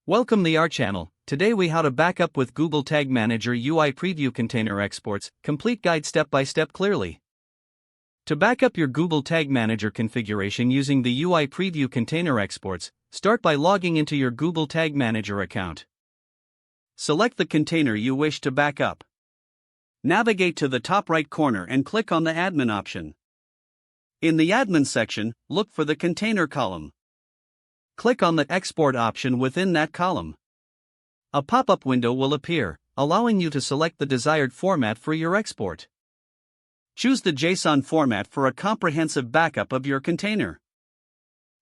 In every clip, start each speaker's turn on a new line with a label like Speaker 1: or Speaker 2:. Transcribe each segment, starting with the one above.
Speaker 1: Welcome to our channel. Today we how to back up with Google Tag Manager UI Preview Container Exports, complete guide step by step clearly. To back up your Google Tag Manager configuration using the UI Preview Container Exports, start by logging into your Google Tag Manager account. Select the container you wish to back up. Navigate to the top right corner and click on the Admin option. In the Admin section, look for the Container column. Click on the Export option within that column. A pop-up window will appear, allowing you to select the desired format for your export. Choose the JSON format for a comprehensive backup of your container.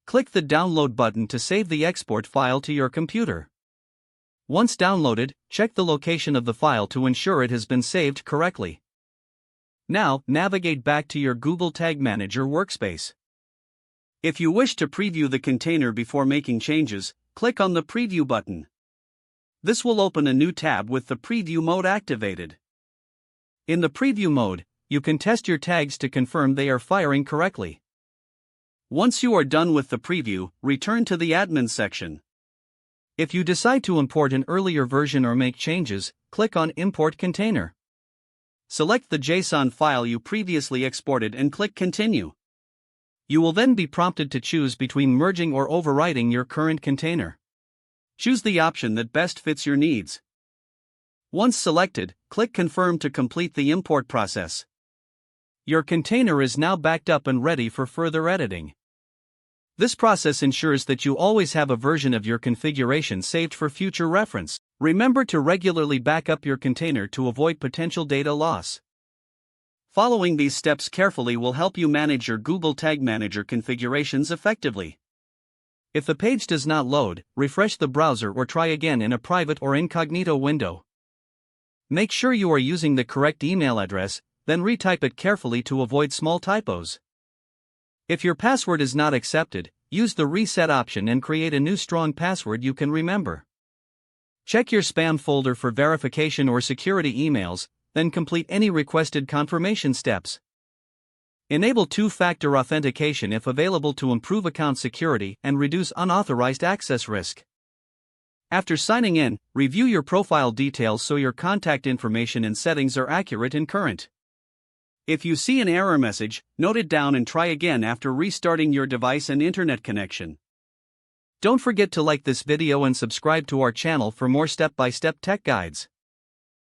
Speaker 1: Click the Download button to save the export file to your computer. Once downloaded, check the location of the file to ensure it has been saved correctly. Now, navigate back to your Google Tag Manager workspace. If you wish to preview the container before making changes, click on the Preview button. This will open a new tab with the preview mode activated. In the preview mode, you can test your tags to confirm they are firing correctly. Once you are done with the preview, return to the Admin section. If you decide to import an earlier version or make changes, click on Import Container. Select the JSON file you previously exported and click Continue. You will then be prompted to choose between merging or overwriting your current container. Choose the option that best fits your needs. Once selected, click Confirm to complete the import process. Your container is now backed up and ready for further editing. This process ensures that you always have a version of your configuration saved for future reference. Remember to regularly back up your container to avoid potential data loss. Following these steps carefully will help you manage your Google Tag Manager configurations effectively. If the page does not load, refresh the browser or try again in a private or incognito window. Make sure you are using the correct email address, then retype it carefully to avoid small typos. If your password is not accepted, use the Reset option and create a new strong password you can remember. Check your spam folder for verification or security emails, then complete any requested confirmation steps. Enable two-factor authentication if available to improve account security and reduce unauthorized access risk. After signing in, review your profile details so your contact information and settings are accurate and current. If you see an error message, note it down and try again after restarting your device and internet connection. Don't forget to like this video and subscribe to our channel for more step-by-step tech guides.